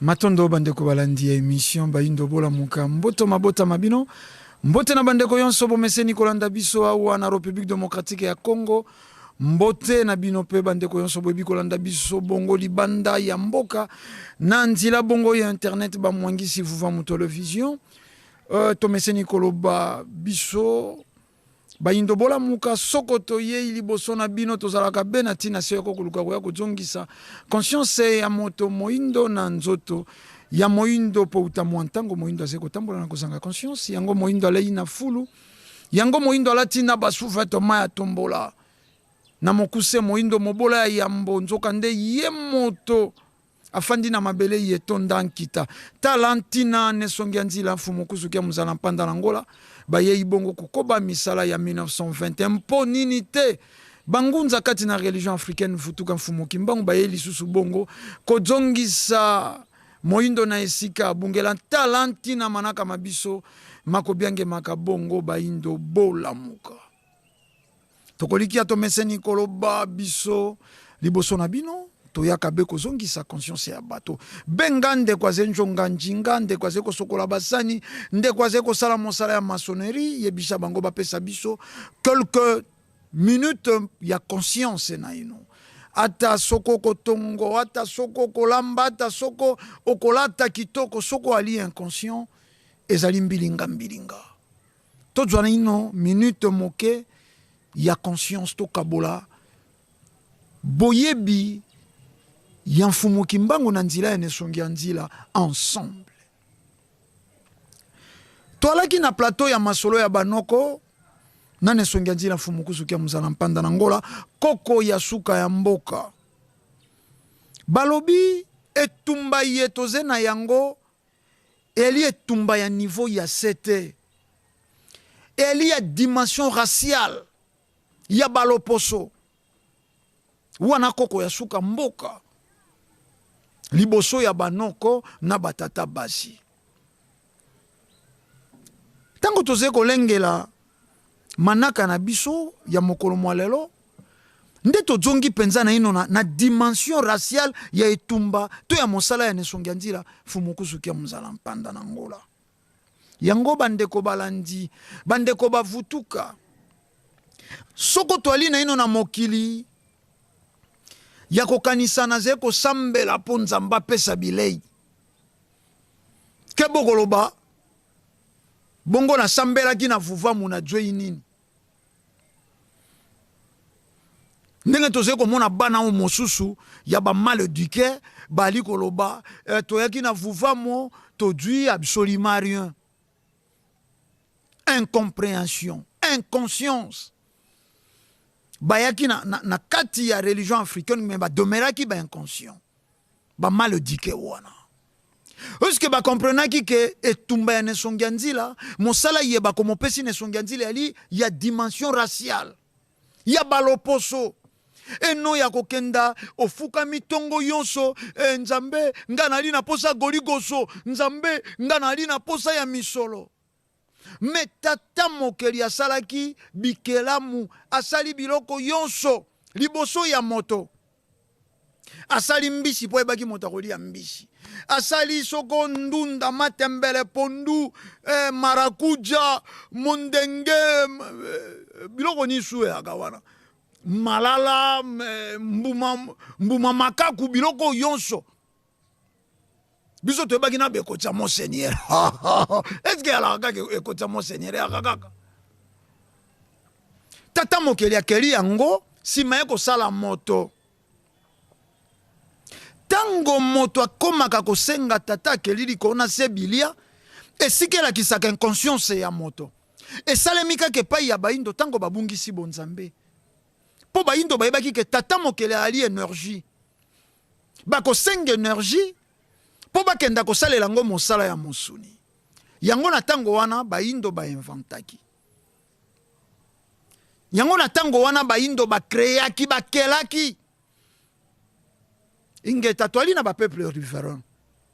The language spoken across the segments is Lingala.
Matondo bandeko balandi ya émission Bayindo bola muka mboto mabota mabino mbote na bandeko yonso bomeseni kolanda biso awa na République démocratique ya Congo mbote na bino pe bandeko yonso boyebi kolanda biso bongo libanda ya mboka na nzila bongo ya internet ba mwangisi vuva mu television tomeseni koloba biso Bayindo bola muka sokoto ye liboso na bino tozalaka bena tina seko kuluka ko ya kuzongisa conscience ya moto moindo na nzoto ya moindo po utamwantango moindo azeko tambola na kozanga conscience yango moindo alei na fulu yango moindo alatina basufa to maya tombola na mokuse moindo mobola ya mbonzoka nde ye moto afandi na mabele yetonda nkita talantina nesongi nzila mfumu kusukia muzala mpanda na ngola baye ibongo kukoba misala ya 1921 mpo nini te bangunza kati na religion africaine futuka mfumu kimbangu baye lisusu bongo kozongisa moindo na esika bungela talantina manaka mabiso makobiange makabongo bayindo bola muka tokolikia to meseni koloba biso liboso na bino toyaka be kozongisa conscience ya bato benga nde kwaze njonga njinga nde kwaze kosokola basani nde kwaze kosala mosala ya maçonnerie yebisha bango bapesa biso quelques minutes ya conscience na ino ata soko kotongo ata soko kolamba ata soko okolata kitoko soko ali inconscient ezali mbilinga mbilinga tozwana ino minute moke ya conscience to kabola boyebi ya mfumu kimbangu na nzila ya nesongi ya nzila ensemble toalaki na plateau ya masolo ya banoko na nesongi ya nzila mfumu kusukia muzala mpanda na ngola koko ya suka ya mboka balobi etumba yetoze na yango eli etumba ya niveau ya sete eli ya dimension raciale ya baloposo wana koko ya suka mboka liboso ya banoko na batata basi tango toze kolengela manaka na biso ya mokolo mwalelo nde tozongi penza na ino na dimension raciale ya etumba to ya mosala ya nesongi ya nzila fumu kusukia muzala mpanda na ngola yango bandeko balandi bandeko bavutuka soko toali na ino na mokili ya kokanisa na zeko sambela po nzamba pesa bilei ke bokoloba bongo na sambela ki na vuvamu na joi nini ndenge toze komona bana o mosusu ya ba mal éduqué bali koloba toyaki na vuvamu todui absolument rien incompréhension inconscience bayaki na kati ya religion africaine mais ba domeraki ba inconscient ba mal éduqué wana est-ce que ba comprenaki que etumba ya nesongi ya nzila mosala yeba komopesi nesongi ya nzila ali ya dimension raciale ya baloposo eno ya kokenda ofuka mitongo yonso nzambe ngana ali na posa goligoso nzambe ngana ali na posa ya misolo me tata mokeli asalaki bikelamu asali biloko yonso liboso ya moto asali mbisi po ebaki moto akolia mbisi asali soko ndunda matembele pondu marakuja mondenge biloko nisu ya kawana malala mbuma makaku biloko yonso biso to ebaki na bekotya monseigneur est-ce que alaka ekotya monseigneur akakaka tata mokeli akeli yango sima ye kosala moto tango moto akomaka kosenga tata akeli likolo na se bilia esikelakisaka inconscience ya moto esalemi kaka epai ya bayindo tango babungisi bonzambe po bayindo bayebaki ke tata mokeli ali énergie bakosenga énergie po bakenda kosalela ngo mosala ya mosuni yango na tango wana bayindo bainventaki yango na tango wana baindo bakreaki bakelaki ingeta toali na bapeuple différent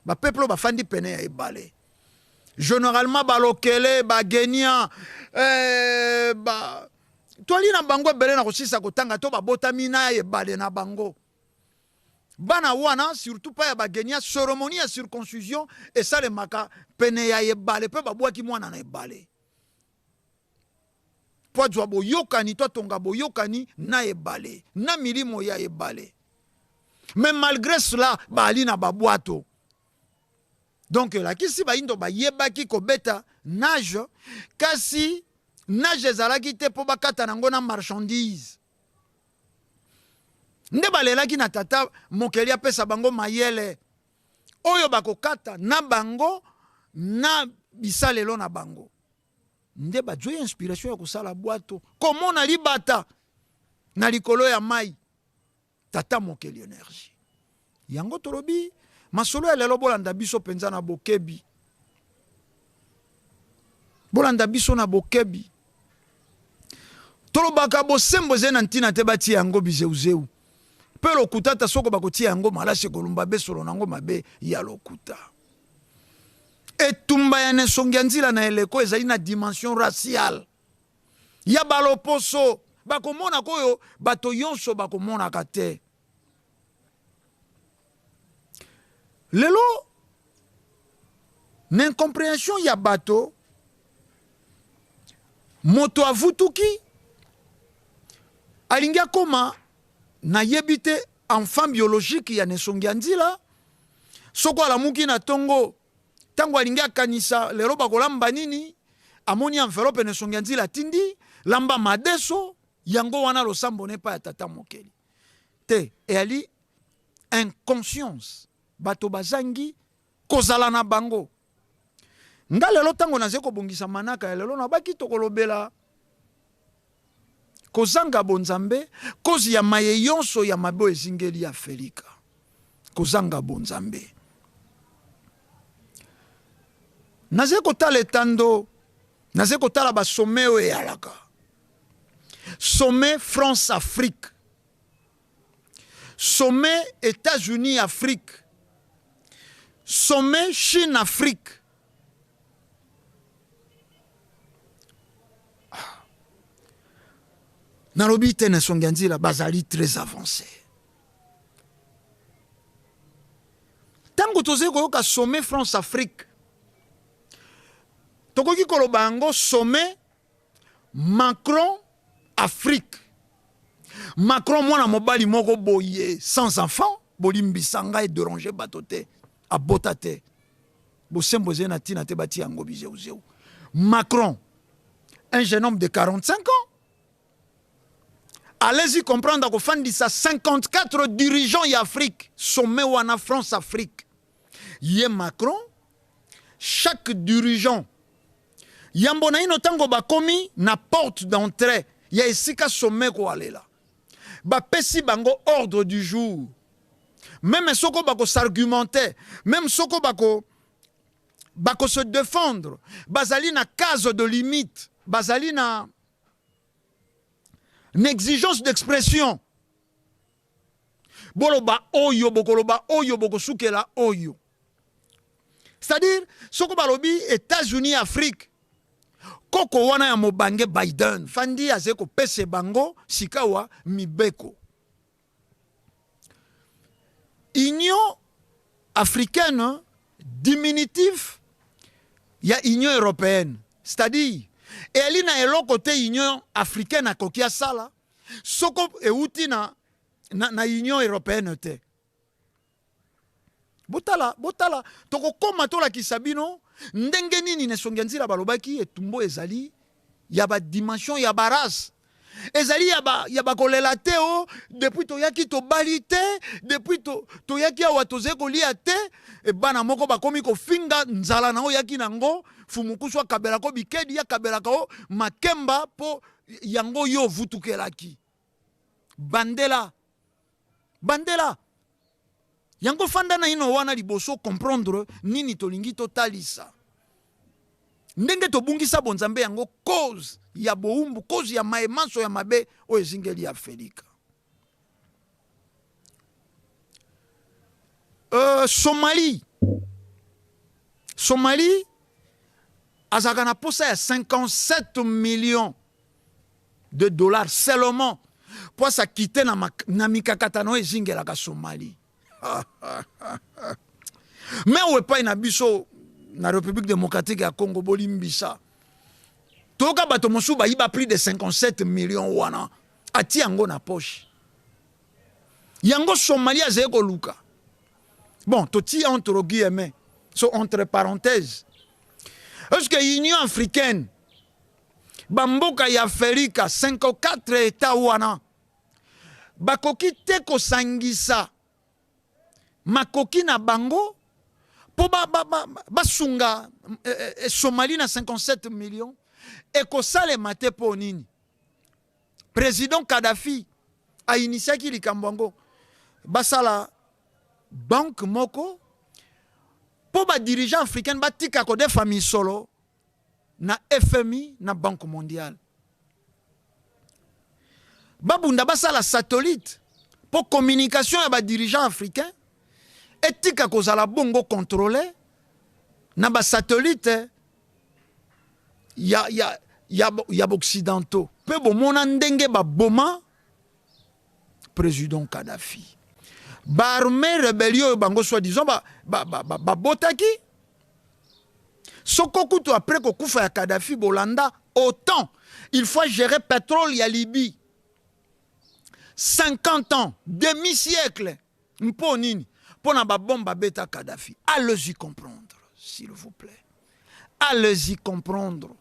bapeuple bafandi pene ya ebale généralement balokele bagenia toali na bango ebele na kosisa kotanga to babotami na ebale na bango bana wana surtout pa ya bagenia cérémonie ya circoncision esalemaka pene ya ebale mpe babwaki mwana na ebale po azwa boyokani to atonga boyokani na ebale na milimo ya ebale mais malgré cela baali na babwato donc lakisi baindo bayebaki kobeta nage kasi nage ezalaki te mpo bakata nango na marchandise nde balelaki na tata mokeli apesa bango mayele oyo bakokata na bango na bisalelo na bango nde bazwi inspiration ya kosala bwato komona libata na likolo ya mai tata mokeli énergie yango tolobi masolo ya lelo bolanda biso penza na bokebi bolanda biso na bokebi tolobaka bosembo ze na ntina te batia yango bizeuzeu mpe lokuta ta soko bakotia yango malasi kolumba besolo nango mabe ya lokuta etumba ya nesongi ya nzila na eleko ezali na dimension raciale ya baloposo bakomona koyo bato yonso bakomonaka te lelo na incompréhension ya bato moto avutuki alingi akoma na yebite enfant biologique ya nesongi ya nzila soko alamuki na tongo tango alingi akanisa lelo bakolamba nini amoni enveloppe nesongi ya nzila tindi lamba madeso yango wana losambo nepa ya tata mokeli te eyali inconscience bato bazangi kozala na bango nga lelo tango naze kobongisa manaka ya lelo nabaki tokolobela kozanga bonzambe kozi ya maye yonso ya mabe ezingeli ya felika kozanga bonzambe naze kotala etando naze kotala basome oyo eyalaka sommet France-Afrique sommet États-Unis-Afrique sommet Chine-Afrique nalobi te nesongi ya nzila bazali très avancé tango toze koyoka sommet France-Afrique tokoki koloba yango sommet Macron-Afrique Macron mwana mobali moko boye sans enfant bolimbisa ngai déranger bato te abota te bosembo ze na tina te bati yango bizeuzeu Macron un jeune homme de 45 ans allez-y comprendre kofandisa 54 dirigeants y Afrique sommet wana France-Afrique ye Macron chaque dirigeant yambo na ino tango bakomi na porte d'entrée ya esika sommet ko alela bapesi bango ordre du jour même soko bako s'argumenter même soko bako se défendre bazali na case de limite bazali na une exigence d'expression boloba oyo bokoloba oyo bokosukela oyo c'est-à-dire soko balobi États-Unis Afrique koko wana ya mobange Biden fandi aze kopese bango sikawa mibeko Union africaine diminutif ya Union européenne c'est-à-dire eli na eloko te Union africaine akoki asala soko euti na Union européenne te botala tokokoma tolakisa bino ndenge nini nesongi ya nzila balobaki etumbo ezali ya badimension ya barace ezali ya bakolela te o depuis toyaki tobali te depuis toyaki awa toze kolia te ebana moko bakomi kofinga nzala nango yaki nango fumukusu akabelako bikedi akabelaka makemba po yango yo vutukelaki bandela yango fanda na ino wana liboso comprendre nini tolingi totalisa ndenge tobungisa bonzambe yango cause ya boumbu, cause ya maemanso ya mabe oyo ezingeli ya Afrika. Somalie azaka na posa ya 57 millions de dollars seulement pour sa quitter na mikakatano ezingelaka Somalie. Mais ou pas na biso na République démocratique ya Congo bolimbisa. Toka bato mosu ba yiba plus de 57 millions wana ati yango na poche. Yango Somalie azeko luka. Bon, toti entre guillemets, so entre parenthèses. Est-ce que l'Union africaine, Bamboka ya Afrika, 54 États wana, bakoki te ko sangisa, makoki na bango, po basunga Somalie na 57 millions, et ko sale mate po nini. Président Kadhafi a initié ki likambango, basala banque moko, pour les dirigeants africains, batika ko de famille solo, na FMI, na Banque mondiale. Babunda basala satellite, pour communication ya ba dirigeants africains, etika ko zala bongo contrôlé, na ba satellite, ya occidentaux. Pe bo mona ndenge ba boma, président Kadhafi. Barmé rébellion bango soi-disant botaki sokokuto après ko kufa ya Kadhafi bolanda autant il faut gérer pétrole ya Libye 50 ans demi-siècle mpo nini pona ba bomba beta Kadhafi. Allez-y comprendre s'il vous plaît, allez-y comprendre.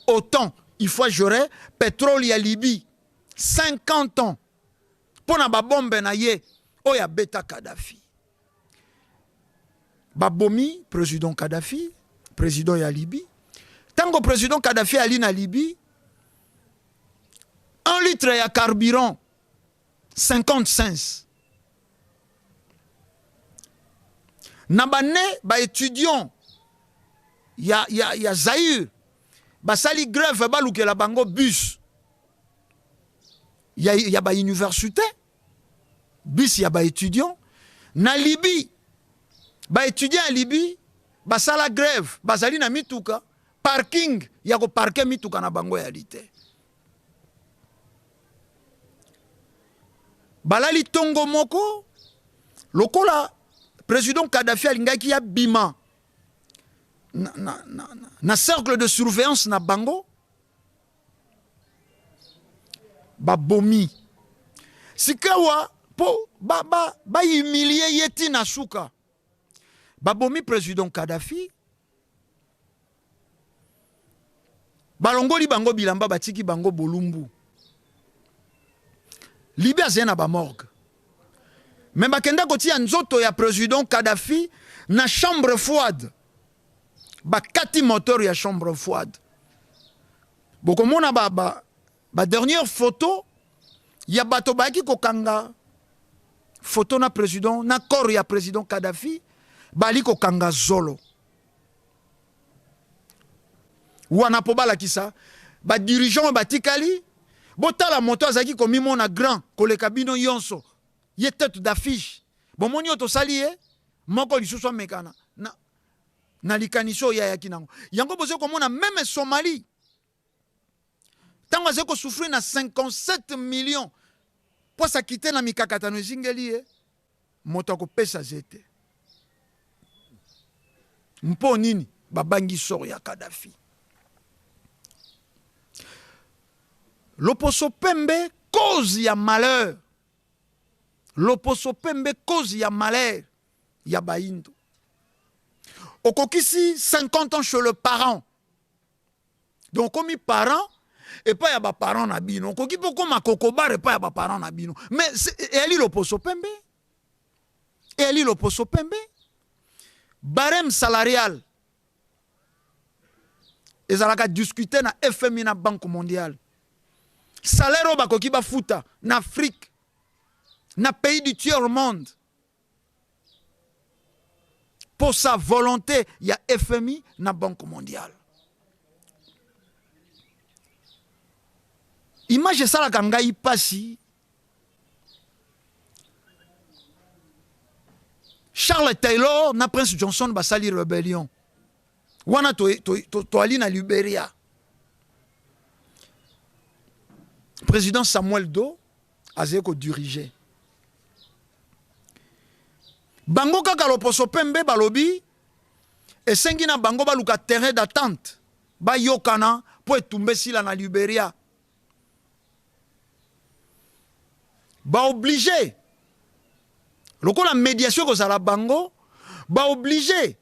Autant il faut gérer pétrole ya Libye 50 ans pona ba bombe na ye Oya beta Kadhafi. Babomi, président Kadhafi, président ya Libye. Tango président Kadhafi ali na Libye, 1 litre ya carburant, 50 cents. Nabane, ba étudiant, ya Zaïre, ba sali grève, ba louke la bango bus. Ya ba université. Bis ya ba étudiant na Libye, ba étudiant en Libye ba sala grève bazali na mituka parking ya ko parker mituka na bango ya lite balali tongo moko lokola président Kadhafi alingaki ya bima na cercle de surveillance na bango ba bomi sikawa po ba humilier yeti na suka babomi président Kadhafi balongoli bango bilamba batiki bango bolumbu Libye zena ba morgue mais bakenda kotia nzoto ya président Kadhafi na chambre froide bakati moteur ya chambre froide bokomona ba dernière photo ya bato baki kokanga photo na président na corps ya président Kadhafi bali ko kanga zolo wana po bala kisa ba dirigeant batikali botala moto azaki ko mimona grand koleka bino yonso ye tête d'affiche bomoni oto sali moko lisusu mekana na likaniso ya yakinango yango bozo komona même Somalie tango azeko souffrir na 57 millions pour sa quitter na mikakatano zingeli moto ko pesa zete mpo nini babangi sor ya Kadhafi. Loposo pembe cause ya malheur, loposo pembe cause ya malheur ya baindo okokisi 50 ans chez le parent donc comme parent et pas ya ba parent na bino koki poko makokobar et pas ya ba parent na bino mais eli loposo pembe barème salarial ezalaka discuter na FMI na Banque mondiale salaire bakoki ba futa na Afrique na pays du tiers monde pour sa volonté ya FMI na Banque mondiale image ça la ngai pasi Charles Taylor na Prince Johnson basali rebellion wana to ali na Liberia. Président Samuel Doe azeko diriger bango kaka loposo pembe balobi esengi na bango baluka terrain d'attente bayokana po etumbe sila na Liberia. Ba obligé lokola médiation kozala bango ba obligé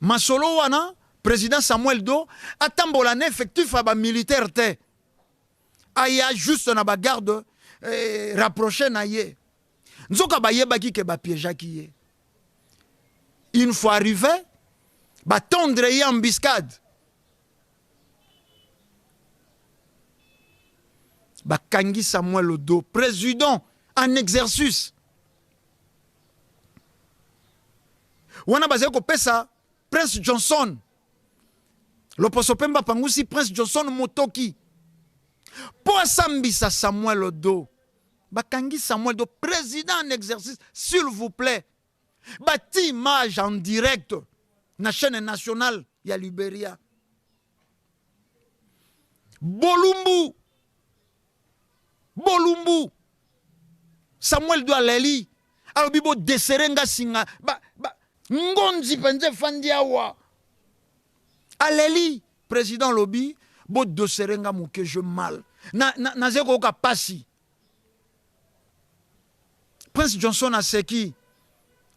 masolo wana président Samuel Doe atambola na effectif ba militaire te aya juste na ba garde rapproché na ye nzoka ba yebaki ke ba piégeaki ye. Une fois arrivé ba tendre ye embuscade bakangi Samuel Doe président en exercice wana bazali kopesa Prince Johnson loposo pemba pangusi Prince Johnson motoki po asambisa Samuel Doe bakangi Samuel Doe président en exercice s'il vous plaît bati image en direct na chaîne nationale ya Liberia Bolumbu Samuel Doe aleli alobi bo deserenga singa ngonzi penze fandi awa aleli président lobi bo deserenga muke je mal na zeko ka pasi Prince Johnson aseki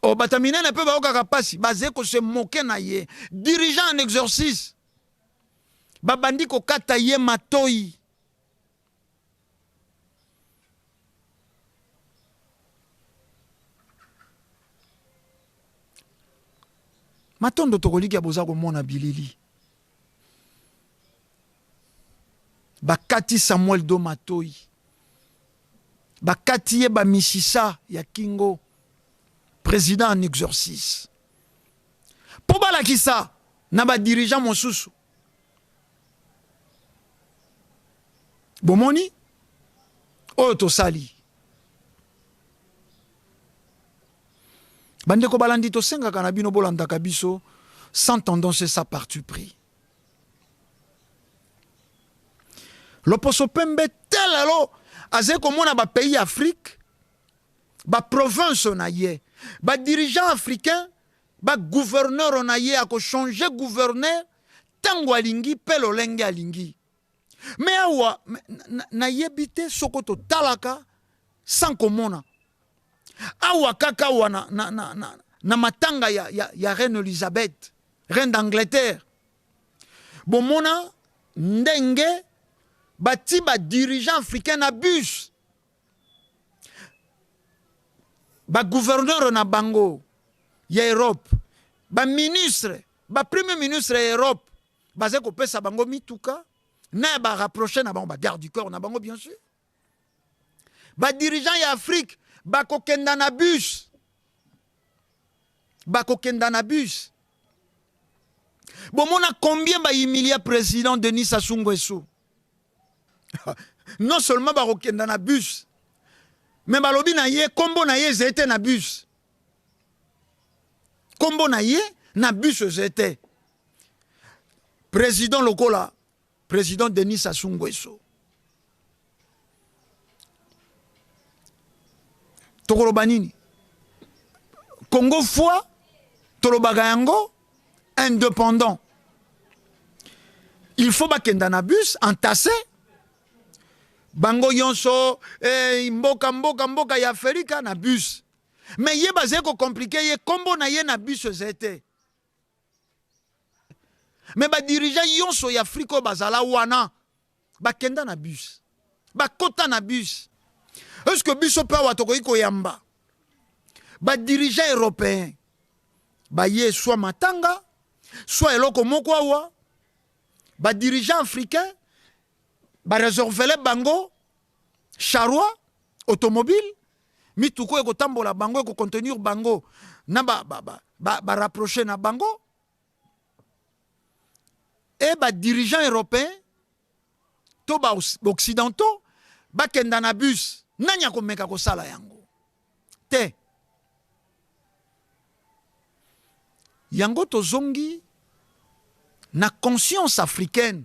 o batamine ne peut ba ka pasi bazeko se moquer na ye dirigeant en exercice babandi ko kata ye matoi matondo tokoliki aboza komona bilili bakati Samuel Doe matoi bakati ye ba misisa ya kingo président en exercice po balakisa na ba dirigeant mosusu bomoni oyo tosali bandeko balandi tosengaka na bino bolandaka biso sans tendance sa parti pris loposo pembe telelo aze komona ba pays Afrique ba province na ye ba dirigeant africain ba gouverneur na ye ako changer gouverneur tango alingi pelo lenge alingi mais awa na yebite sokoto talaka sans komona awa kaka wana na matanga ya reine Elisabeth reine d'Angleterre bomona ndenge bati ba dirigeant africain na bus ba gouverneur na bango ya Europe ba ministre ba premier ministre ya Europe baze ko pesa bango mituka na ba rapprocher na bango ba garde du corps na bango bien sûr ba dirigeant ya Afrique bakokenda na bus bomona combien ba humilia président Denis Sassou Nguesso non seulement bakokenda na bus mais balobi na ye kombo na ye zete na bus kombo na ye na bus zete président lokola président Denis Sassou Nguesso tokoloba nini Congo foi tolobaga yango indépendant il faut bakenda na bus entassé bango yonso mboka ya Afrika na bus mais ye baze ko compliqué ye kombo na ye na bus zete mais ba dirigeant yonso ya Afrika bazala wana bakenda na bus bakota na bus. Est-ce que biso pa watoko iko yamba ba dirigeant européen ba ye soit matanga soit eloko moko awa ba dirigeant africain ba réserver bango charroi automobile mituko eko tambola bango eko contenir bango na ba rapprocher na bango et ba dirigeant européen to ba occidentaux bakenda na bus nani akomeka kosala yango te. Yango tozongi na conscience africaine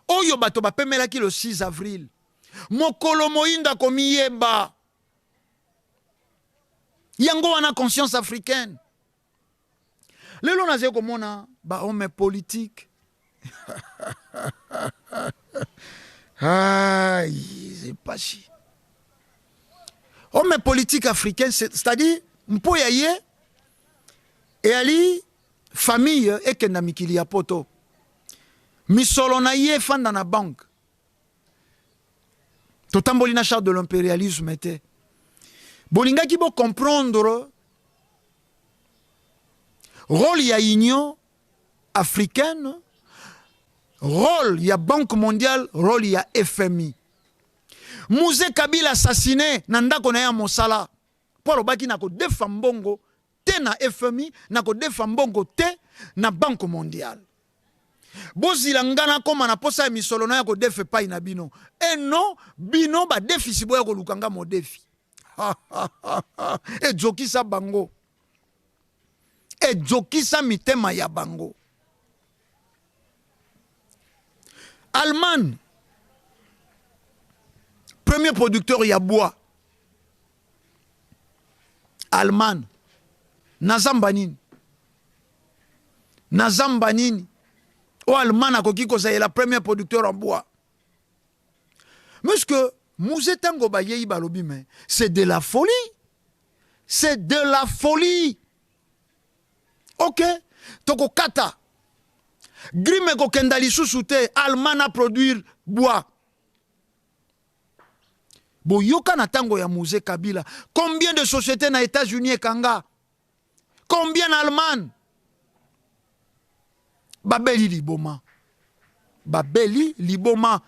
oyo bato bapemelaki le 6 avril mokolo moinda komiyeba yango wana conscience africaine. Lelo naze komona ba homme politique aïe c'est pas chi homme politique africain, c'est-à-dire mpoya ye et ali famille ekenda mikili ya poto misolo na ye fanda na banque totamboli na charte de l'impérialisme était bolingaki bo comprendre rôle ya union africaine, rôle ya banque mondiale, rôle ya FMI. Mouze Kabila assassiné nandako na ya mosala polo baki na ko defa mbongo te na FMI na ko defa mbongo te na banque mondiale. Bozila ngana koma na posa ya misolo na ya ko defe pai na bino. E non, bino ba defi sibo ya ko lukanga mo defi. E jokisa bango. E jokisa mitema ya bango. Allemagne, premier producteur ya bois. Allemagne, Nazambanini. Nazambanini. O Allemagne a kokiko ça est la première producteur en bois. Mais ce que Mouzetango Bayeyi Balobi, c'est de la folie. C'est de la folie. Ok? Toko kata. Grime ko kendali susute Allemagne a produire bois. Bo yoka na tango ya Mouze Kabila. Combien de sociétés na États-Unis et Kanga? Combien en Allemagne? Babeli Liboma. Babeli Liboma.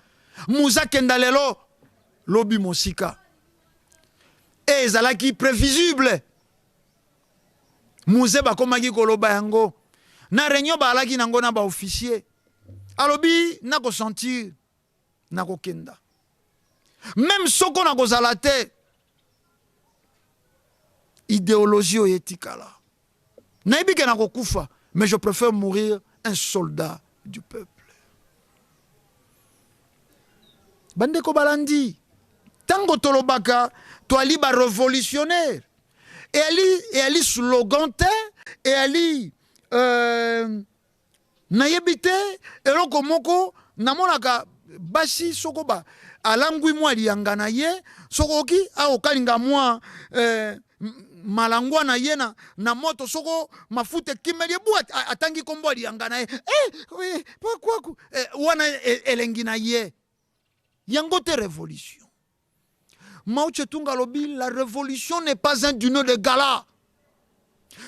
Mouza kendalelo lobi mosika. Et zalaki prévisible. Mouze bakomaki koloba yango. Na réunion ba alaki nango na ba officier. Alobi na ko sentir na ko kenda. Même soko na ko zalate. Idéologie o etikala. Na ibike na ko kufa, mais je préfère mourir un soldat du peuple. Bandeko balandi. Tango tolobaka to ali ba révolutionnaire. Et ali slogan te et ali nayebite eloko moko namonaka basi soko ba alangwi mwa lianga na ye soko ki a okalinga mwa malangwa na ye na moto soko mafute kimeli bu atangi kombo lianga na ye pourquoi wana elengi na ye yango te révolution. Mao Tse-tung alobi, la révolution n'est pas un dîner de gala.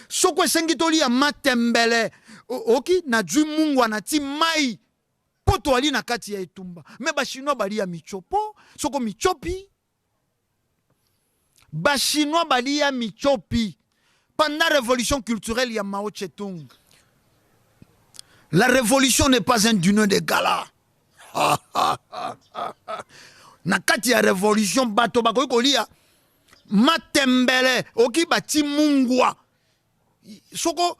Soko sengitoli ya matembele. Oki na dju mungwa na ti mai. Poto ali na kati ya etumba. Me ba chinois bali ya michopo. Soko michopi. Ba chinois bali ya michopi. Pendant la révolution culturelle ya Mao Tse-tung. La révolution n'est pas un dîner de gala. Na kati ya révolution bato bakoki kolia matembele oki bati mungwa soko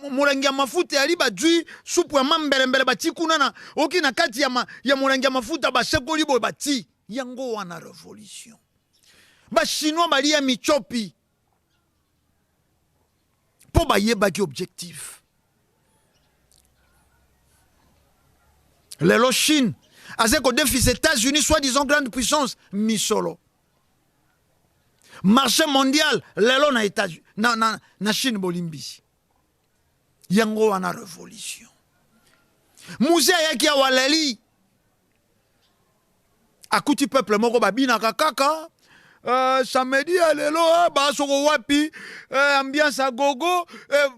molangi ya mafuta ali badwi supu ya mambelembele bati kuna na oki na kati ya molangi ya mafuta basekoli boye bati yango wana révolution. Ba chinois balia michopi po bayebaki objectif. Lelo Chine Azeko défi les États-Unis, soi-disant grande puissance, misolo. Marché mondial, lelo na États-Unis, na Chine bolimbi. Yango wana révolution. Mouze yaki ya waleli. Akuti peuple moko babina kakaka. Samedi lelo ba soko wapi ambiance à gogo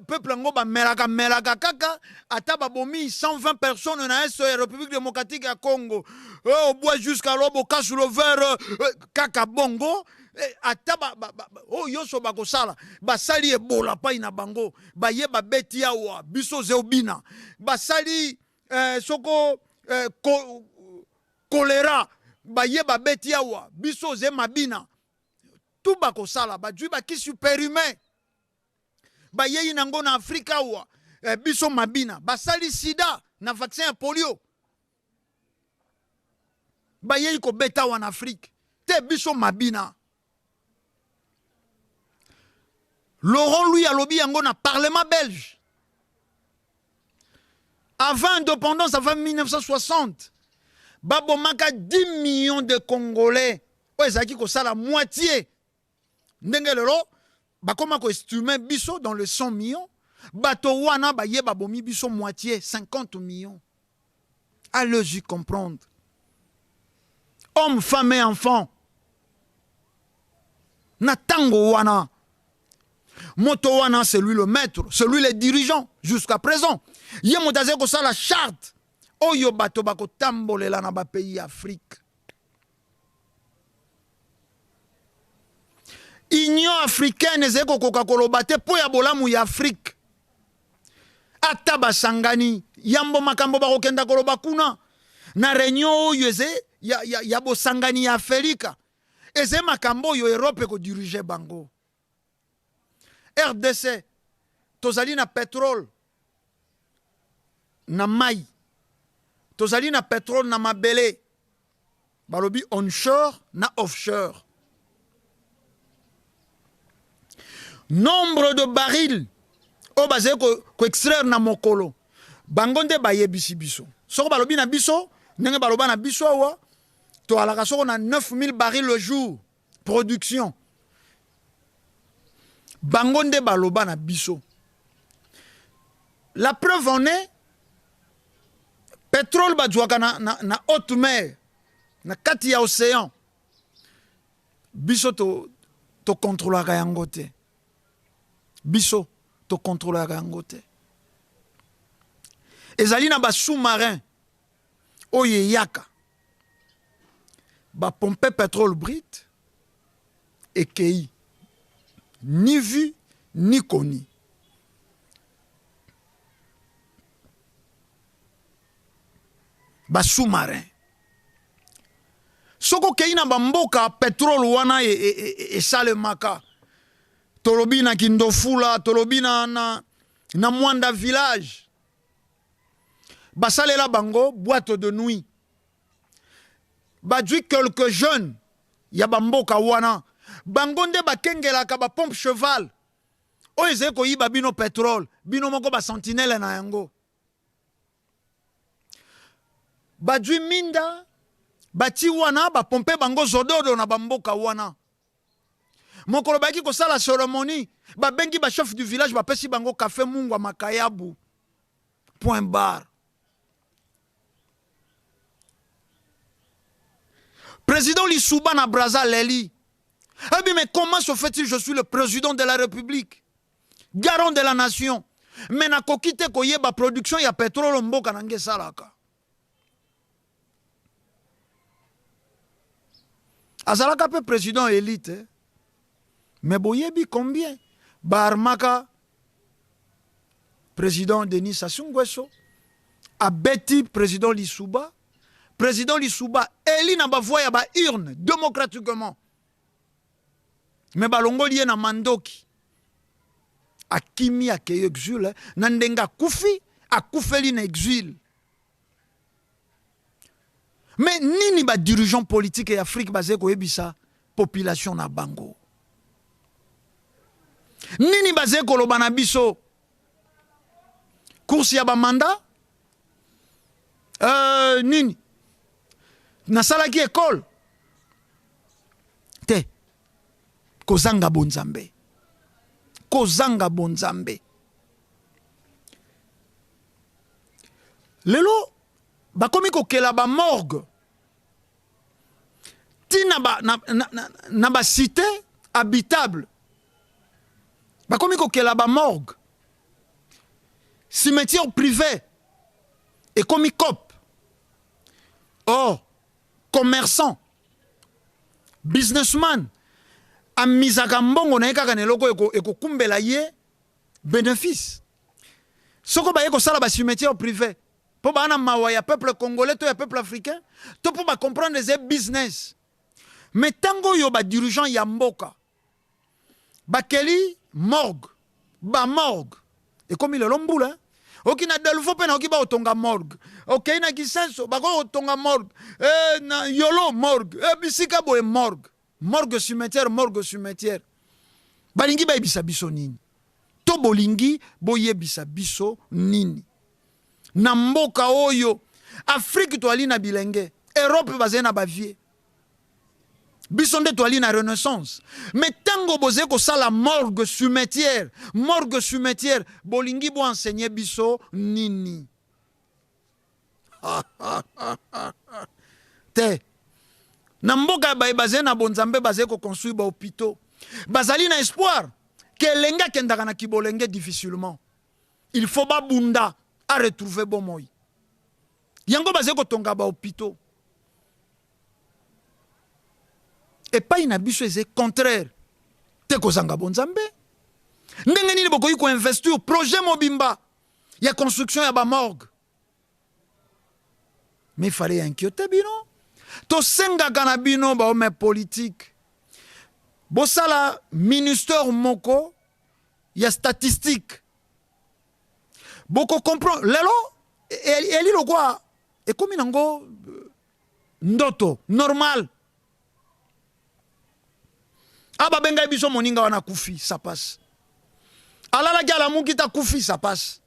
peuple ngo ba melaka kaka ata ba bomi 120 personnes na la République démocratique ya Congo au bois jusqu'à l'obo casse le verre kaka bongo ata ba o yoso ba kosala ba sali ebola pa ina bango ba ye ba beti yawa biso zeobina ba sali soko choléra baye babeti awa biso ze mabina tout bakosala badwi baki superhumain baye nango na Afrika awa biso mabina basali sida na vaccin ya polio baye ko beta wa na Afrique te biso mabina. Laurent lui alobi yango na parlement belge avant indépendance, avant 1960 babomaka 10 millions de Congolais ezaki ko sala moitié ndenge lelo bakoma ko estimer biso dans le 100 millions bato wana baye babomi biso moitié 50 millions. Allez-y comprendre. Hommes, femmes et enfants na tango wana moto wana c'est lui le maître, c'est lui le dirigeant jusqu'à présent. Ye motaze ko sala charte oyo bato bako tambolela na ba pays Afrique. Union africaine ezeko koka kolobate po ya bolamu ya Afrique. Ata basangani yambo makambo bakokenda koloba kuna na réunion oyo eze ya bosangani ya Afrika. Eze makambo yo Europe ko diriger bango. RDC tozali na pétrole na mai tozali na pétrole na mabele balobi onshore na offshore. Nombre de barils o bazé ko extraire na mokolo bango nde bayebisi biso soko balobi na biso ndenge baloba na biso awa to alaka soko na 9000 barils le jour production bango nde baloba na biso. La preuve en est pétrole badjwaka na haute mer na kati ya océan biso to contrôlaka yango te biso to contrôlaka yango te ezali na ba sous-marin oyo yaka ba pomper pétrole brut ekei ni vu ni connu. Ba sous-marin soko keina bamboka pétrole wana e salemaka tolobi na Kindofula tolobi na Mwanda village basalela bango boîte de nuit badwi quelques jeunes ya bamboka wana bango nde bakengelaka ba pompe cheval oyo ezali koyiba bino pétrole bino moko ba sentinelle na yango badwi minda bati wana ba pompe bango zododo na bamboka wana mokolo baki ko sala cérémonie ba bengi ba chef du village ba pesi bango café mungwa makayabu point barre. Président Lissouba na Braza Leli. Eh bien, mais comment se fait-il je suis le président de la République, garant de la nation, mais na kokite koyeba production ya pétrole mboka nange salaka. Azalaka pe président élite, mais boyebi combien? Barmaka, président Denis Sassou Nguesso, abeti président Lissouba, éli na ba voya ba urne démocratiquement. Mais balongo lié na mandoki. Akimi akeye exil, nandenga kufi, akufeli na exil. Mais nini ba dirigeant politique et Afrique basé ko ebisa population na bango. Nini basé ko loba na biso course ya ba mandat nini na sala ki école te kozanga bonzambe lelo bakomi kokela ba morgue ti na ba cité habitable bakomi kokela ba morgue cimetière privé et komi cop. Or commerçant businessman amizaka mbongo na ekaka neloko ekokumbela ye bénéfice soko baye ko sala ba cimetière privé Pour bana mawa ya peuple congolais to ya peuple africain, to pour ba comprendre les business. Mais tango yo ba dirigeant ya mboka. Ba keli morgue, ba morgue. Et comme il est l'omboula, ok na delfo pe na ok ba otonga morgue. Ok na kisenso ba ko otonga morgue. Na yolo morgue. Bisika boye morgue. Morgue cimetière, morgue cimetière. Balingi ba ebisa biso nini. To bolingi boye bisa biso nini. Na mboka oyo Afrique to ali na bilenge, Europe bazé na bavie. Biso nde to ali na renaissance. Mais tango boze ko sala morgue cimetière, bolingi bo enseigner biso nini. Te. Na mboka bazé na bonzambe bazé ko construire ba hôpitaux. Bazali na espoir que lenga kendaka na kibolenge difficilement. Il faut ba bunda à retrouver bon moi. Yango bazé ko tonga ba hôpitaux. Et pas une abiso c'est contraire. Te ko zanga bonzambe. Ndenge nini boko ko investir projet mobimba. Ya construction ya ba morgue. Mais il fallait inquiéter bino. To senga kana bino ba homme politique. Bosala ministère moko ya statistique. Boko comprend lelo eli lo quoi et comme nango ndoto normal. Aba benga biso moninga wana kufi ça passe. Alala gala mukita kufi ça passe.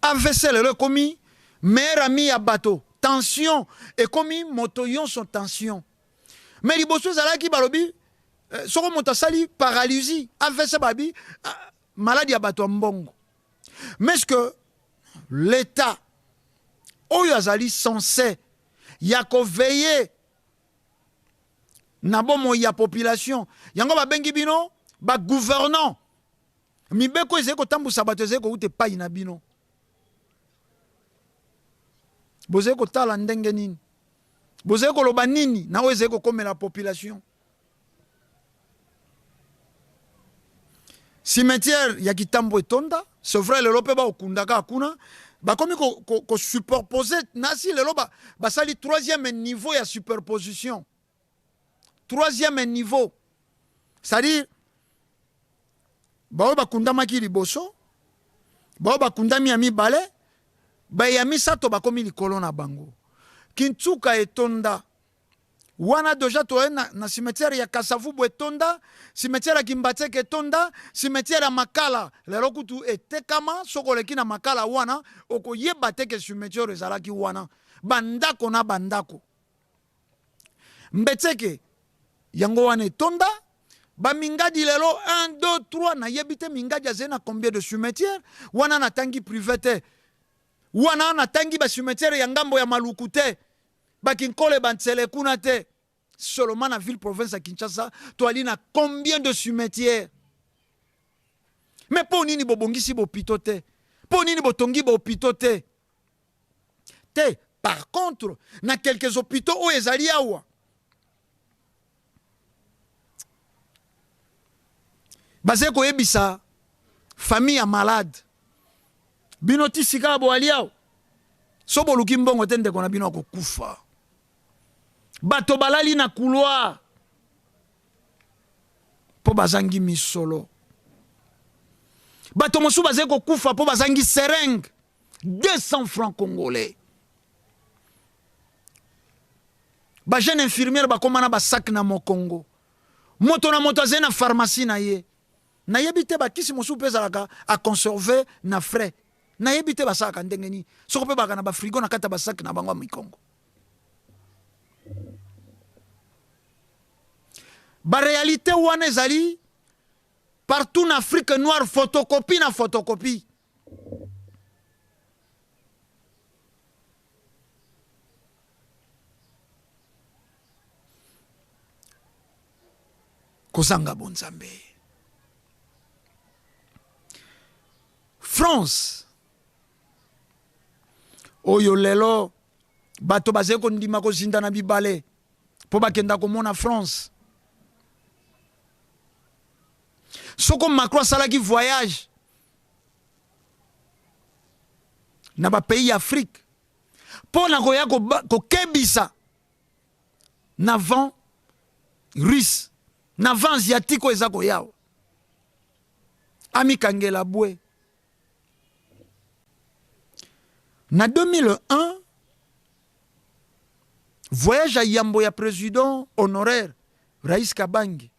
AVC le komi meilleur ami ya bateau. Tension et komi motoyon son tension. Mais les bossos zalaki balobi soko motasali paralysie AVC babi maladie à bateau mbongo. Mais est-ce que l'État oyo azali censé yako veiller na bomo ya population yango ba bengi bino ba gouvernant mibeko ezeko tambusa bato ezeko ute pai na bino bozeko tala ndenge nini bozeko loba nini na ezeko comme la population cimetière ya kitambo etonda c'est vrai le lope ba okundaka akuna ba komi ko superposer nasi le loba ba sali troisième niveau ya superposition. Troisième niveau. C'est-à-dire, bao bakunda maki liboso, bao bakunda mi bale, ba yami sato bakomi likolo na bango. Kintsuka etonda. Wana doja to na cimetière ya Kasavubu etonda, cimetière ya Kimbateke etonda, cimetière ya Makala, lelo kutu etekama sokoleki na Makala wana, oko yebate ke cimetière ezalaki wana. Bandako na bandako. Mbeteke yango wana etonda ba mingadi lelo 1 2 3 na yebite mingadi azena combien de cimetières wana na tangi privé te wana na tangi ba cimetière ya ngambo ya Maluku te ba kinkole bantsele kuna te seulement na ville province ya Kinshasa to ali na combien de cimetières. Mais po nini bobongisi bo pito te po nini botongi bo pito te te. Par contre na quelques hôpitaux o ezali awa basé ko yebisa famille ya malade bino tisika bo aliao so boluki mbongo tende kona bino ko kufa bato balali na couloir po bazangi misolo bato mosu bazé ko kufa po bazangi seringue 200 francs congolais ba jeune infirmière ba komana ba sac na mokongo moto na moto azena pharmacie na ye na yebite ba kisi mosu pezalaka a conserver na frais na yebite ba saka ndengeni soko pe baka na ba frigo na kata ba sac na bango mikongo ba réalité wana ezali partout en Afrique noire photocopie na photocopie kozanga bonzambe. France oyo lelo bato bazé ko ndima ko zinda na bibale po bakenda ko mona France soko Macron salaki voyage na ba pays Afrique pour na koya ko kebisa na vent russe na vent asiatique eza koya ami kangela bwe na 2001 voyage à Yambo ya président honoraire Raïs Kabange.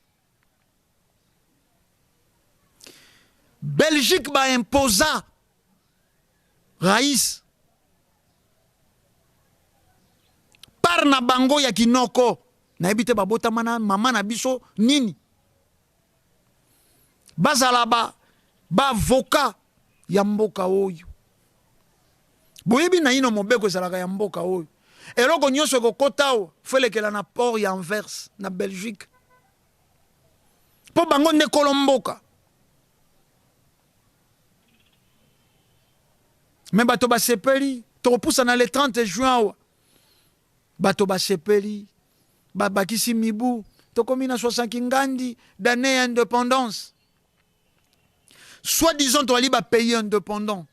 Belgique ba imposa Raïs par na bango ya kinoko na ebite babota mana mama na biso nini bazala ba avocat ya mboka oyo boyebi na ino mobeko ezalaka ya mboka oyo eloko nyonso ekokota awa felekela na port ya Anvers na Belgique po bango nde kolo mboka me bato basepeli tokopusa na le 30 juin awa bato basepeli babakisi mibu tokomi na 60 ngandi d'année ya indépendance soit disons toali bapays indépendant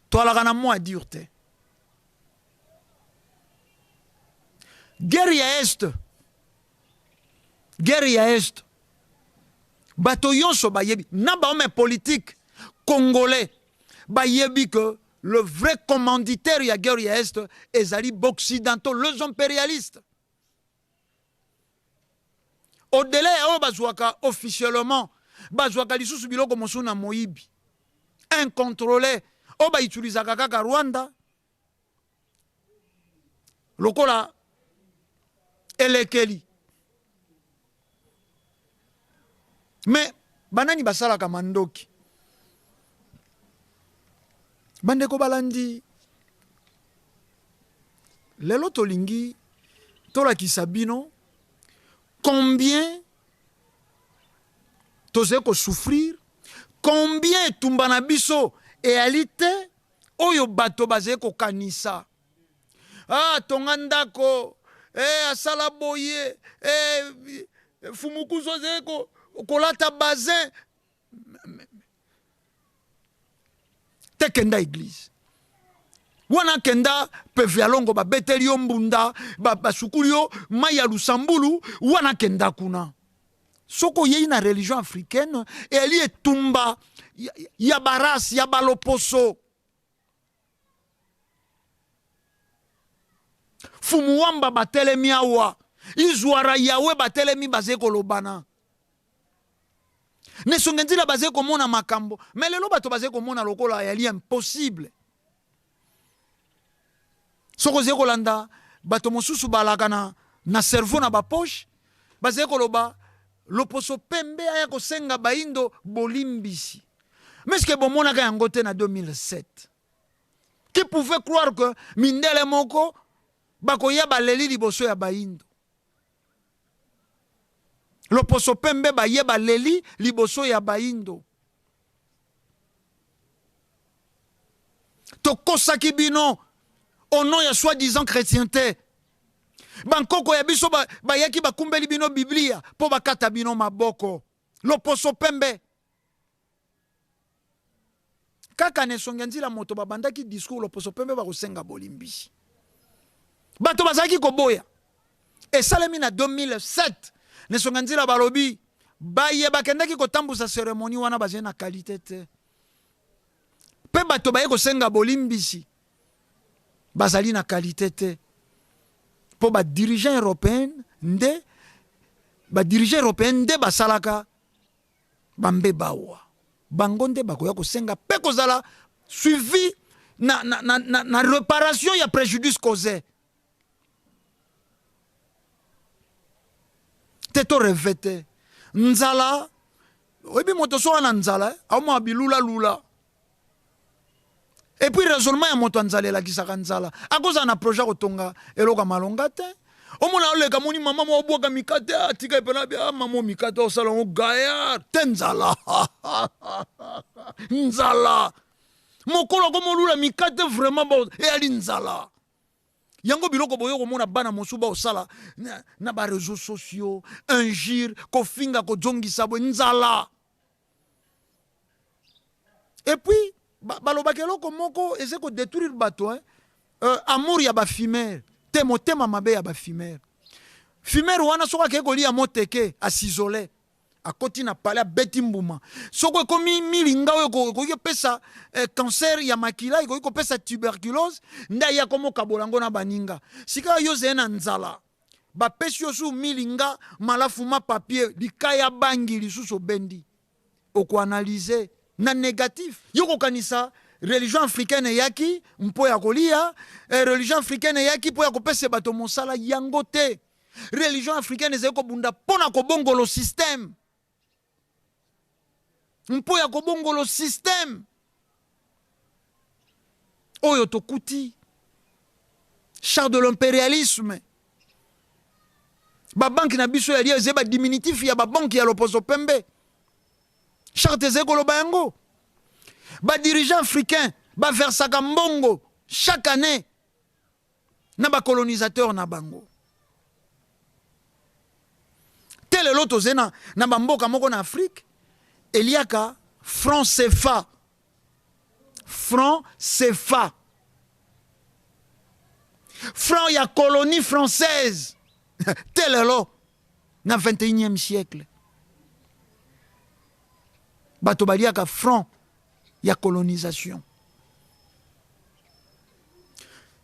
toalaka na mwa dur te guerre ya est bato yonso bayebi na bahomme politique congolais bayebi que le vrai commanditaire ya guerre ya est ezali boccidentaux les impérialistes au-delà ya oyo bazwaka officiellement bazwaka lisusu biloko mosusu na moyibi incontrôlé oyo bautilisaka kaka Rwanda lokola elekeli mais banani basalaka mandoki bandeko balandi lelo tolingi tolakisa bino combien tozali kosouffrir combien etumba na biso eyali te oyo bato bazali kokanisa tonga ndako asala boye fumukuzo azali kolata bazin te kenda église wana kenda peve ya longo babeteli yo mbunda basukuli yo mai ya lusambulu wana kenda kuna soko yei na religion africaine eli etumba ya barasi ya baloposo fumuwamba batelemi awa izwara yawe batelemi baze kolobana nesonge nzila baze komona makambo mais lelo bato baze komona lokola yali impossible soko ze kolanda bato mosusu balaka na cerveau na bapoche baze koloba loposo pembe aya kosenga baindo bolimbisi mais ce que bomonaka yango te na 2007 qui pouvait croire que mindele moko bakoya baleli liboso ya baindo loposo pembe baye baleli liboso ya baindo tokosaki bino au nom ya soi-disant chrétienté bankoko ya biso bayaki bakumbeli bino biblia po bakata bino maboko loposo pembe kaka nesonge nzila moto babandaki discours loposo pembe bakosenga bolimbisi bato bazalaki koboya esalemi na 2007 nesonga nzila balobi baye bakendaki kotambusa cérémonie wana bazali na qualité te pe bato baye kosenga bolimbisi bazali na qualité te po dirigeant européen nde basalaka bambe bawa bango nde bakoya kosenga pe kozala suivi na réparation ya préjudice causé te to revete nzala oyebi moto so wana nzala aoma bilula et puis raisonnement ya moto anzala elakisaka nzala akozala na projet kotonga eloko malonga te omona oleka moni mama mo obwaka mikate atika epena bia mama mikate osala ngo gaya te nzala nzala mokolo komolula mikate vraiment ba eyali nzala yango biloko boyo komona bana mosuba osala na ba réseaux sociaux injure kofinga kozongisa bo nzala et puis balobaki eloko moko eze ko détruire bato amour ya bafimere te motema mabe ya bafimere. Fimere wana soki akei kolia moteke asisole akoti na pale abeti mbuma soko ekomi milinga oyo ekoki kopesa cancer ya makila ekoki kopesa tuberculose nde aya komokabola yango na baninga sika yo zeye na nzala bapesi yo su milinga malafu ma papier likaya bangi lisusu obendi okoanalyse na négatif yo kokanisa religion africaine eyaki mpo ya kolia religion africaine eyaki mpo ya kopesa bato mosala yango te. Religion africaine ezali kobunda mpona kobongolo système mpo ya kobongolo système oyo tokuti char de l'impérialisme babanki na biso yali ezali badiminutif ya babanki ya loposo pembe charte ezali koloba yango badirigant africain baversaka mbongo chaque année na bacolonisateur na bango tel lelo zena na bamboka moko na Afrique eliaka franc CFA franc CFA franc ya colonie française tel lelo na 21e siècle bato baliaka franc ya colonisation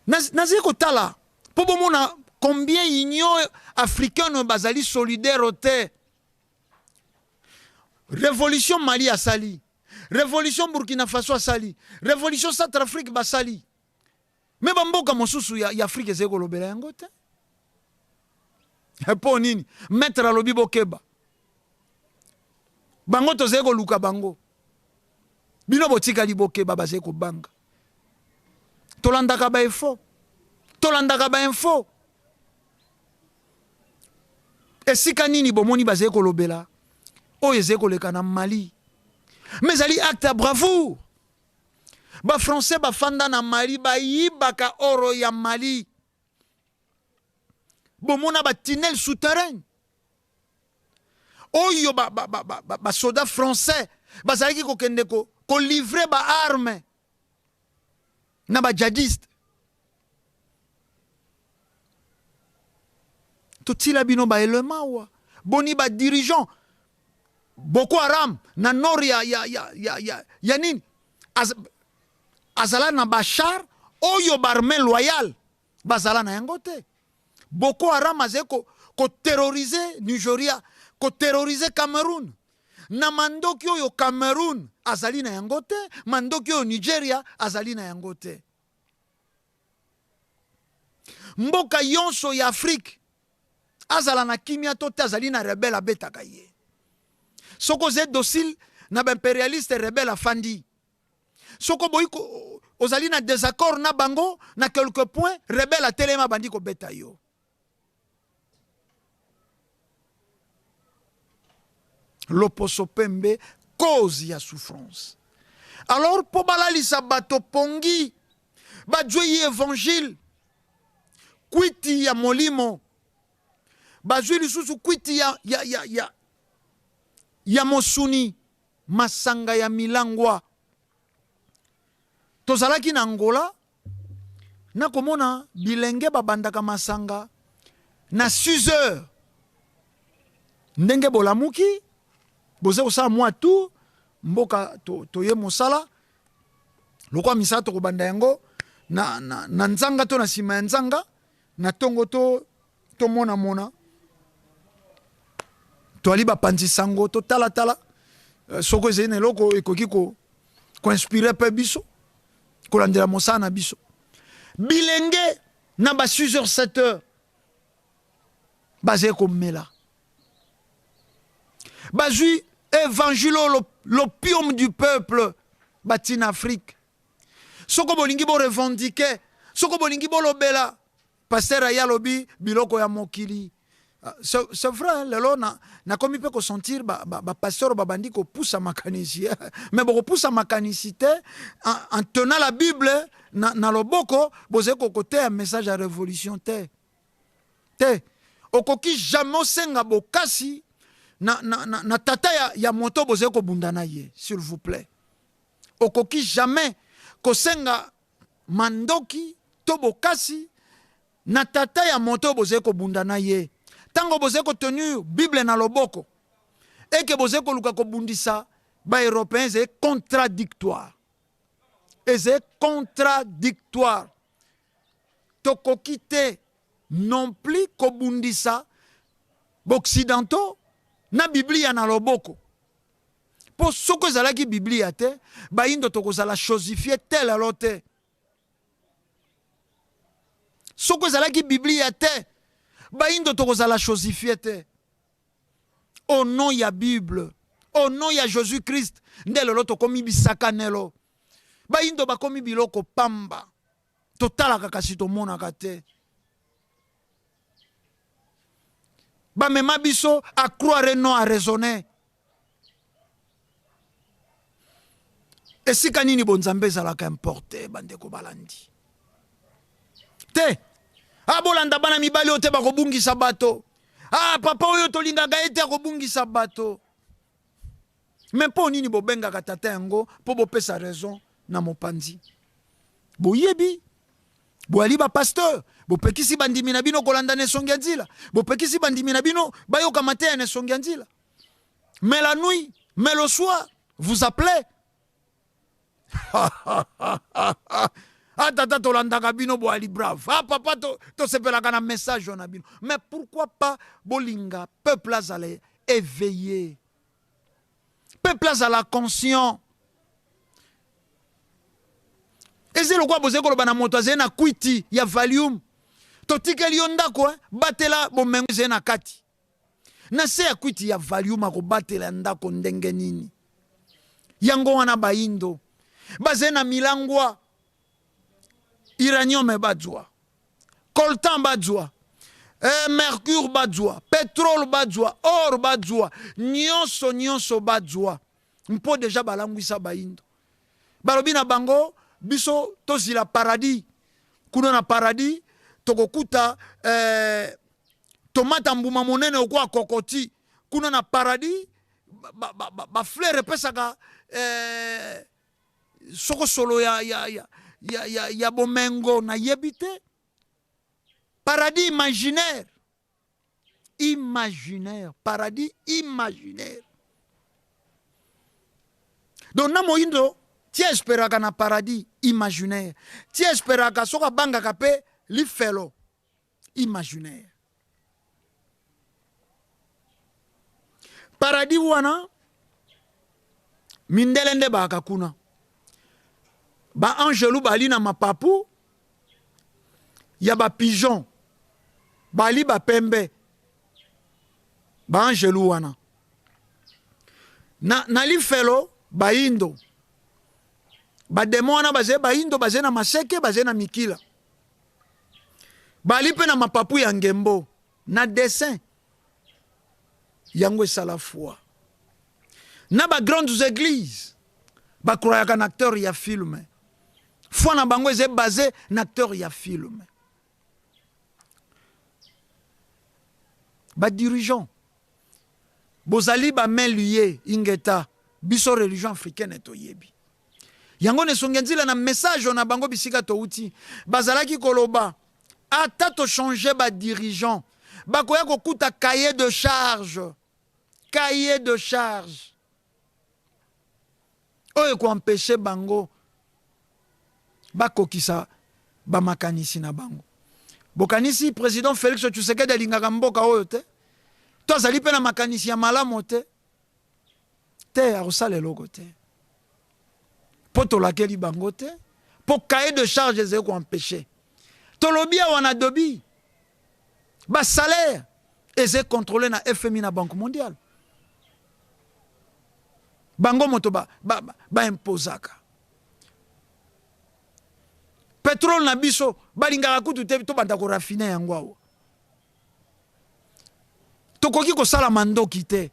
nazi kotala po bomona combien union africaine bazali solidaire te. Révolution Mali a sali, révolution Burkina Faso a sali, révolution Centrafrique basali. Mais bamboka mosusu ya Afrique ezeko lobela yango te. Po nini? Maître alobi bokeba. Bango tozeko luka bango. Bino botika li bokeba bazeko banga. Tolandaka ba info. Tolandaka ba info. Esika nini bomoni bazeko lobela? Oyo ezeko leka na Mali. Mais ali acte à bravoure. Ba français ba fanda na Mali ba yibaka oro ya Mali. Bomona ba tunnel souterrain. Oyo ba soldats français bazalaki ko kende ko livrer ba armes na ba djihadistes. Totila bino ba élément wa. Boni ba dirigeant Boko Haram na nord ya nini azala na Bachar oyo barme loyal bazala na yango te. Boko Haram aze ko terroriser Nigeria, ko terroriser Cameroun. Na mandoki oyo Cameroun azali na yango te, mandoki oyo Nigeria azali na yango te. Mboka yonso ya Afrique azala na kimia to te azali na rebelle abetaka ye. Soko ze docile na impérialiste rebelle afandi. Soko boyiko ozali na désaccord na bango na quelques points rebelle atelema bandi ko beta yo. Loposo pembe cause ya souffrance. Alors po balalisa bato pongi bajui évangile kwiti ya molimo bajui lisusu kwiti ya mosuni masanga ya milangwa. Tozalaki na Angola na komona bilenge babandaka masanga na 6 heures ndenge bolamuki boze osala mwa tu mboka toye mosala lokwa misala tokobanda yango na nzanga to na sima ya nzanga na tongo to mona toali bapanzi sango to tala soko ezali na eloko ekoki ko inspire pe biso kolandela mosala na biso bilenge na ba 6 heures 7 heures bazali komela bazwi évangile l'opium du peuple batina Afrique. Soko bolingi bo revendiquer, soko bolingi bo lobela pasteur ayalobi biloko ya mokili. C'est vrai, lelo na komi pe ko sentir ba pasteur babandi ko poussa makanisi. Mais bo poussa makanisi te en tenant la Bible na loboko boze ko côté un message à révolution te. Okoki jamais senga bokasi na tata ya moto boze ko bundana ye, s'il vous plaît. okoki jamais kosenga mandoki to bokasi na tata ya moto boze ko bunda na ye. Tango boze ko tenir Bible na loboko et que boze ko luka ko bundisa ba européens c'est contradictoire. Et c'est contradictoire. Tokoki te non plus ko bundisa boccidentaux na Biblia na loboko. Pour ce que zala ki Biblia te, ba indo toko zala chosifier tel alote. Ce que zala ki Biblia te, ba indo toko zala chosifier te. Au nom ya Bible, au nom ya Jésus-Christ, ndelo lo tokomi bisaka nelo. Ba indo ba komi biloko pamba. Totala kakasi to mona kate. Ba mema biso a croire non à raisonner. Et si kanini bonzambe zalaka importe bandeko balandi. Te. Ah bolanda bana mibali ote bakobungisa bato. Ah papa oyo tolingaka ete akobungisa bato. Mais po nini bobenga katata yango po bopesa raison na mopanzi. Boyebi. Boali ba pasteur. Bopekisi bandimi na bino kolanda ne songi nzila. Bopekisi bandimi na bino bayoka matin ne songi nzila. Mais la nuit, mais le soir, vous appelez. Ah tata tolandaka bino boali brave. Ah papa to sepelaka na message na bino. Mais pourquoi pas bolinga peuple azale éveillé. Peuple azala conscient. Et c'est le quoi boze ko bana moto azena kwiti ya valium. Totikeli yondako batela bomengo zena kati. Na se ya kwiti ya valium ko batela ndako ndenge nini. Yango wana baindo. Bazena milangwa iranium badzwa. Coltan badzwa. Mercure badzwa. Pétrole badzwa. Or badzwa. Nyonso badzwa. Mpo deja balangwisa baindo. Balobi na bango biso tozila paradis. Kuna na paradis tokokuta tomata mbuma monene okwa kokoti. Kuna na paradis ba fleur pesaka soko solo ya bomengo na yebite. Paradis imaginaire. Imaginaire. Paradis imaginaire. Donc na moindo ti esperaka na paradis imaginaire. Ti esperaka soka banga kape li felo imaginaire. Paradis wana mindelende baka kuna. Ba angelou bali na mapapu ya ba pigeon bali ba pembe ba angelou wana na li felo ba indo ba demo wana baze ba indo baze na maseke baze na mikila bali pe na mapapu ya ngembo na dessin yango esala foi na ba grandes églises ba croyaka na acteur ya film foi na bango eze basé na acteur ya film ba dirigeant bozali ba main lié ingeta biso religion africaine to yebi yango ne songenzila na message na bango bisika to uti bazalaki koloba ata to changer ba dirigeant bakoya kokuta cahier de charge oyo ko empêcher bango bakokisa ba makanisi na bango bokanisi président Félix Tshisekedi alingaka mboka oyo te to azali pe na makanisi ya malamu te arosala eloko te po tolakeli bango te po cahier de charge ezali ko empêcher tolobi awa na dobi ba salaire ezali contrôlé na FMI na Banque mondiale bango moto ba imposaka pétrole na biso balingaka kutu te to banda ko raffiner yango awa tokoki ko sala mandoki te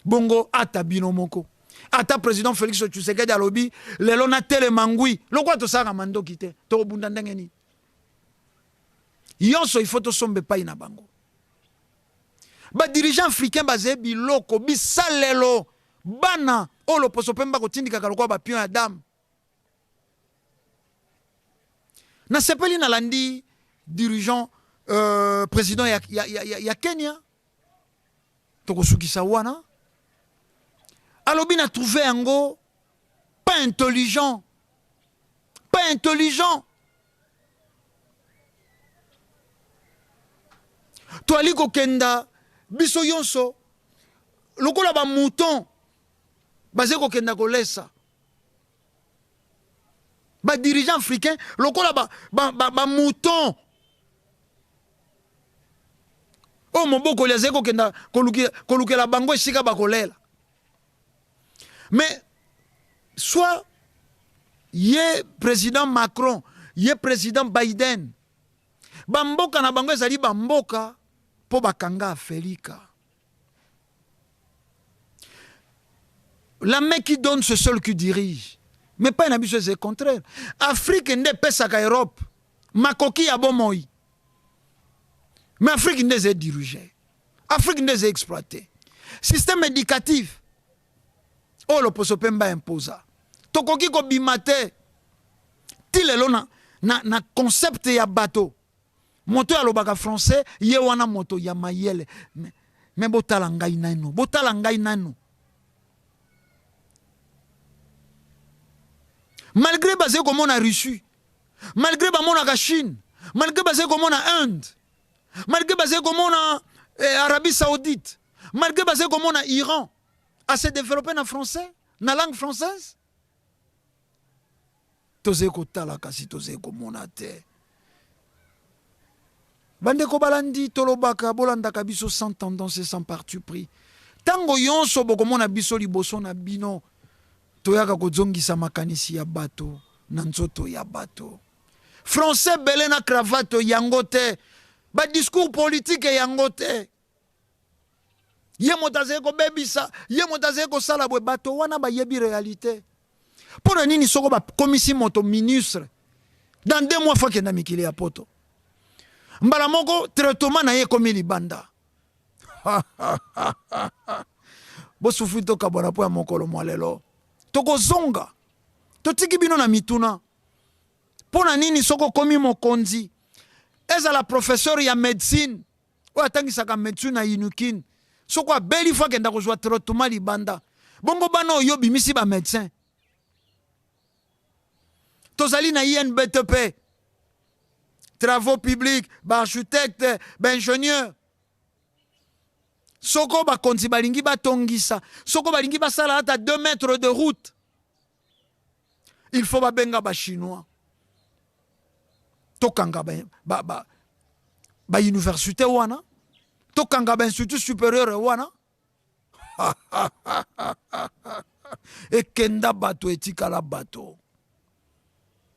bongo ata bino moko ata président Félix Tshisekedi alobi lelo na tele mangui lokwa to sala mandoki te to bunda ndenge ni yonso il faut to sombe pai na bango ba dirigeant africain bazé biloko bisalelo bana olo poso pemba kotindika kalokwa ba pion ya dame na sepeli na landi dirigeant président ya Kenya tokosukisa wana alobi na trouvé yango pas intelligent toali kokenda biso yonso lokola ba mouton baze kokenda kolesa ba dirigeant africain lokola ba mouton o moboko liaze kokenda kolukela bango esika bakolela mais soit ye président Macron ye président Biden bamboka na bango ezali bamboka po bakanga Afrika. La main qui donne, c'est seul qui dirige. Mais pas une habitude, c'est le contraire. Afrique n'est pas sa Europe. Makoki a bon moi. Mais Afrique n'est pas dirigée. Afrique n'est pas exploitée. Système éducatif. Oh, le poso pemba imposa. Tokoki ko bimate. Tilelo na concept ya bateau. Moto ya lobaka français, ye wana moto ya mayele. Mais botala ngai nano. Botala ngai nano. Malgré basé comme on a Russie, malgré basé comme on a Chine, malgré basé comme on a Inde, malgré basé comme on a Arabie Saoudite, malgré basé comme on a Iran, à se développer en français, dans la langue française. Tozé ko tala kasi tozé ko monate. Bande ko balandi tolobaka bolanda kabiso sans tendance et sans parti pris. Tango yonso boko mona biso liboso na bino. Toyaka kozongisa makanisi ya bato na nzoto ya bato. Français belé na cravate yangote. Ba discours politique yangote. Ye motaze ko bebisa, ye motaze ko sala bwe bato wana ba yebi réalité. Pona nini soko ba komisi moto ministre. Dans 2 mois fois kenda mikili ya poto. Mbala moko traitement na ye komi libanda. Bo sufuito kabona po ya mokolo mwalelo. Toko zonga totiki bino na mituna pona nini soko komi mokonzi eza la professeur ya médecine o atangisaka médecine na inukin soko abeli fa kenda kozwa traitement libanda bongo bana oyo bimisi ba médecin tozali na INBTP travaux publics ba architecte ba ingénieur soko ba konzi balingi batongisa soko balingi basala ata 2 mètres de route il faut ba benga ba chinois tokanga ba université wana tokanga ba institut supérieur wana ekenda bato etikala bato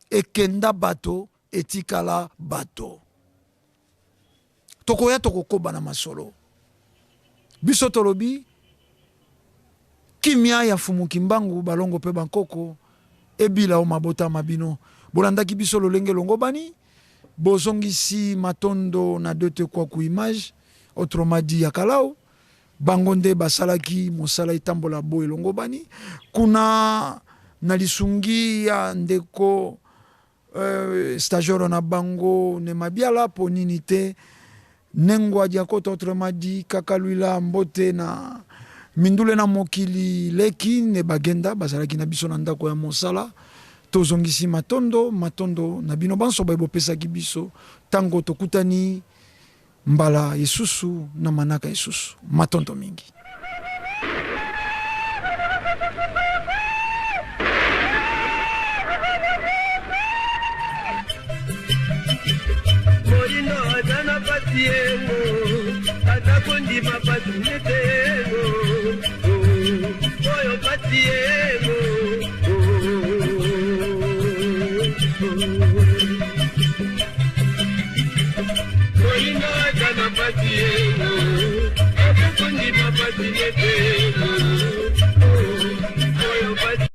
ekenda bato etikala bato tokoya tokokoba na masolo biso tolobi kimia ya fumuki mbangu balongo pe bankoko ebila o mabota mabino bolandaki biso lolenge longo bani bozongisi matondo na dote kwa ku image autrement dit ya kalao bangonde basalaki mosala itambola bo elongo bani kuna na lisungi ya ndeko stagiaire na bango ne mabiala poninite Nengwa diakota autrement dit kakaluila mbote na mindule na mokili leki ne bagenda bazalaki na biso na ndako ya mosala tozongisi matondo na bino banso ba bopesa ki biso tango tokutani mbala Yesusu na manaka Yesusu matondo mingi Atakundi mapatuletego oyo patiego oino jana patiego atakundi mapatuletego